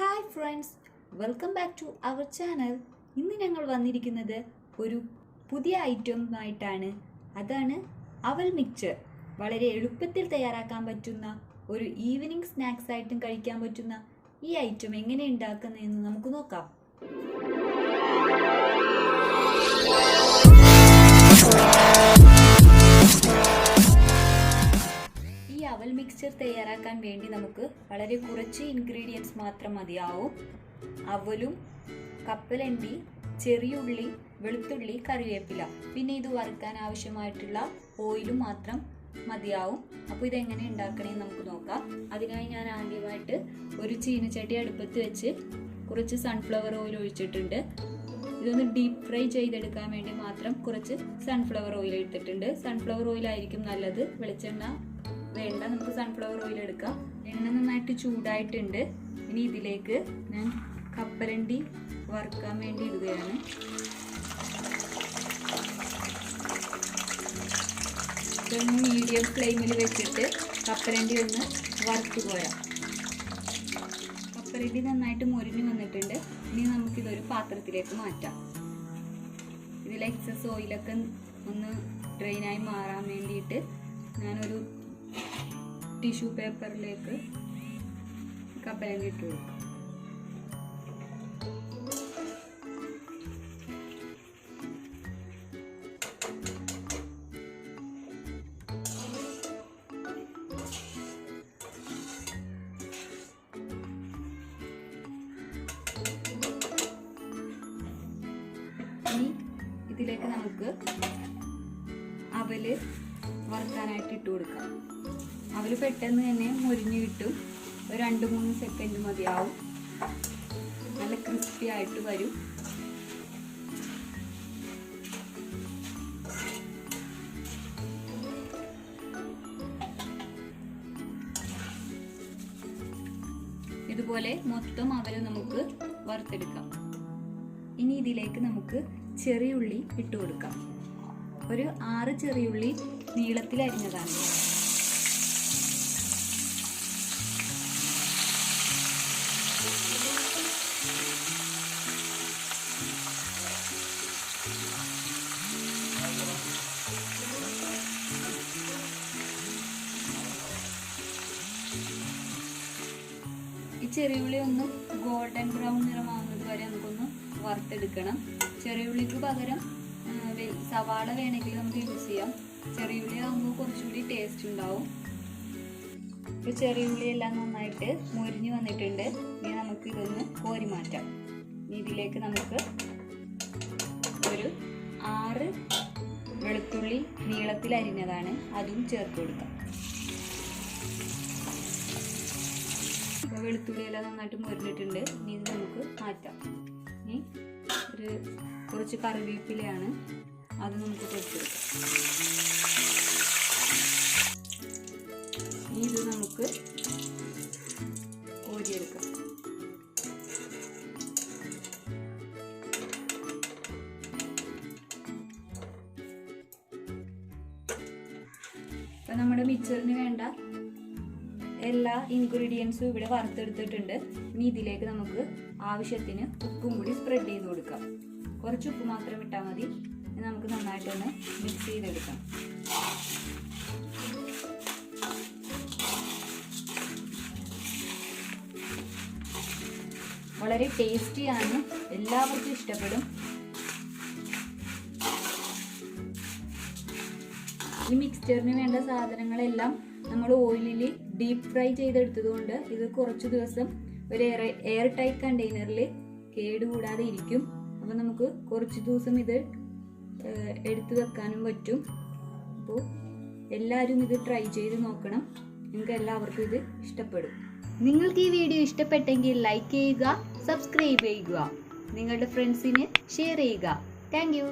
Hi friends, welcome back to our channel. ഇന്ന് ഞങ്ങൾ വന്നിരിക്കുന്നത് ഒരു പുതിയ ഐറ്റവുമായിട്ടാണ്. അതാണ് അവൽ മിക്സ്ചർ. വളരെ എളുപ്പത്തിൽ തയ്യാറാക്കാൻ പറ്റുന്ന ഒരു ഈവനിങ് സ്നാക്സ് ആയിട്ടും കഴിക്കാൻ പറ്റുന്ന ഈ ഐറ്റം എങ്ങനെ ഉണ്ടാക്കുന്നതെന്ന് നമുക്ക് നോക്കാം. അവൽ മിക്സ്ചർ തയ്യാറാക്കാൻ വേണ്ടി നമുക്ക് വളരെ കുറച്ച് ഇൻഗ്രീഡിയൻസ് മാത്രം മതിയാവും. അവലും, കപ്പലണ്ടി, ചെറിയുള്ളി, വെളുത്തുള്ളി, കറിവേപ്പില, പിന്നെ ഇത് വറുക്കാൻ ആവശ്യമായിട്ടുള്ള ഓയിലും മാത്രം മതിയാവും. അപ്പോൾ ഇതെങ്ങനെ ഉണ്ടാക്കണമെന്ന് നമുക്ക് നോക്കാം. അതിനായി ഞാൻ ആദ്യമായിട്ട് ഒരു ചീനച്ചട്ടി അടുപ്പത്ത് വെച്ച് കുറച്ച് സൺഫ്ലവർ ഓയിൽ ഒഴിച്ചിട്ടുണ്ട്. ഇതൊന്ന് ഡീപ്പ് ഫ്രൈ ചെയ്തെടുക്കാൻ വേണ്ടി മാത്രം കുറച്ച് സൺഫ്ലവർ ഓയിൽ എടുത്തിട്ടുണ്ട്. സൺഫ്ലവർ ഓയിൽ ആയിരിക്കും നല്ലത്, വെളിച്ചെണ്ണ വേണ്ട. നമുക്ക് സൺഫ്ലവർ ഓയിൽ എടുക്കാം. എണ്ണ നന്നായിട്ട് ചൂടായിട്ടുണ്ട്. ഇനി ഇതിലേക്ക് ഞാൻ കപ്പലണ്ടി വറുക്കാൻ വേണ്ടി ഇടുകയാണ്. ഇതൊന്ന് മീഡിയം ഫ്ലെയിമിൽ വെച്ചിട്ട് കപ്പലണ്ടി ഒന്ന് വറുത്ത് പോരാം. കപ്പലണ്ടി നന്നായിട്ട് മൊരിഞ്ഞു വന്നിട്ടുണ്ട്. ഇനി നമുക്കിതൊരു പാത്രത്തിലേക്ക് മാറ്റാം. ഇതിൽ എക്സസ് ഓയിലൊക്കെ ഒന്ന് ഡ്രെയിനായി മാറാൻ വേണ്ടിയിട്ട് ഞാനൊരു ടിഷ്യൂ പേപ്പറിലേക്ക് കപ്പലണ്ടി ഇട്ട് കൊടുക്കും. ഇനി ഇതിലേക്ക് നമുക്ക് അവല് വറുക്കാനായിട്ട് ഇട്ട് കൊടുക്കാം. അവല് പെട്ടെന്ന് തന്നെ മുരിഞ്ഞ് കിട്ടും. ഒരു 2-3 സെക്കൻഡ് മതിയാവും. നല്ല ക്രിസ്പി ആയിട്ട് വരും. ഇതുപോലെ മൊത്തം അവല് നമുക്ക് വറുത്തെടുക്കാം. ഇനി ഇതിലേക്ക് നമുക്ക് ചെറിയുള്ളി ഇട്ട് കൊടുക്കാം. ഒരു 6 ചെറിയുള്ളി നീളത്തിൽ അരിഞ്ഞതാണ്. ഈ ചെറിയുള്ളി ഒന്ന് ഗോൾഡൻ ബ്രൗൺ നിറമാകുന്നത് വരെ നമുക്കൊന്ന് വറുത്തെടുക്കണം. ചെറിയുള്ളിക്ക് പകരം സവാള വേണമെങ്കിൽ നമുക്ക് യൂസ് ചെയ്യാം. ചെറിയുള്ളി ആകുമ്പോൾ കുറച്ചുകൂടി ടേസ്റ്റ് ഉണ്ടാവും. ഇപ്പോൾ ചെറിയുള്ളി എല്ലാം നന്നായിട്ട് മുരിഞ്ഞു വന്നിട്ടുണ്ട്. ഇനി നമുക്ക് ഇതൊന്ന് കോരി മാറ്റാം. ഇതിലേക്ക് നമുക്ക് ഒരു 6 വെളുത്തുള്ളി നീളത്തിൽ അരിഞ്ഞതാണ്, അതും ചേർത്ത് കൊടുക്കാം. ഇപ്പോൾ വെളുത്തുള്ളി എല്ലാം നന്നായിട്ട് മുരിഞ്ഞിട്ടുണ്ട്. ഇനി ഇത് നമുക്ക് മാറ്റാം. ഇനി കുറച്ച് കറിവേപ്പിലയാണ്, അത് നമുക്ക് ചേർത്ത് കൊടുക്കാം. ഇനി ഇത് നമുക്ക് കോരിയെടുക്കാം. ഇപ്പം നമ്മുടെ മിക്സറിന് വേണ്ട എല്ലാ ഇൻഗ്രീഡിയൻസും ഇവിടെ വറുത്തെടുത്തിട്ടുണ്ട്. ഇനി ഇതിലേക്ക് നമുക്ക് ആവശ്യത്തിന് ഉപ്പും കൂടി സ്പ്രെഡ് ചെയ്ത് കൊടുക്കാം. കുറച്ച് ഉപ്പ് മാത്രം ഇട്ടാൽ മതി. നമുക്ക് നന്നായിട്ടൊന്ന് മിക്സ് ചെയ്തെടുക്കാം. വളരെ ടേസ്റ്റിയാണ്, എല്ലാവർക്കും ഇഷ്ടപ്പെടും. ഈ മിക്സ്ചറിന് വേണ്ട സാധനങ്ങളെല്ലാം നമ്മൾ ഓയിലിൽ ഡീപ്പ് ഫ്രൈ ചെയ്തെടുത്തത് കൊണ്ട് ഇത് കുറച്ച് ദിവസം ഒരു എയർ ടൈറ്റ് കണ്ടെയ്നറിൽ കേടുകൂടാതെ ഇരിക്കും. അപ്പോൾ നമുക്ക് കുറച്ച് ദിവസം ഇത് എടുത്തു വെക്കാനും പറ്റും. അപ്പോൾ എല്ലാവരും ഇത് ട്രൈ ചെയ്ത് നോക്കണം. നിങ്ങൾക്ക് എല്ലാവർക്കും ഇത് ഇഷ്ടപ്പെടും. നിങ്ങൾക്ക് ഈ വീഡിയോ ഇഷ്ടപ്പെട്ടെങ്കിൽ ലൈക്ക് ചെയ്യുക, സബ്സ്ക്രൈബ് ചെയ്യുക, നിങ്ങളുടെ ഫ്രണ്ട്സിന് ഷെയർ ചെയ്യുക. Thank you.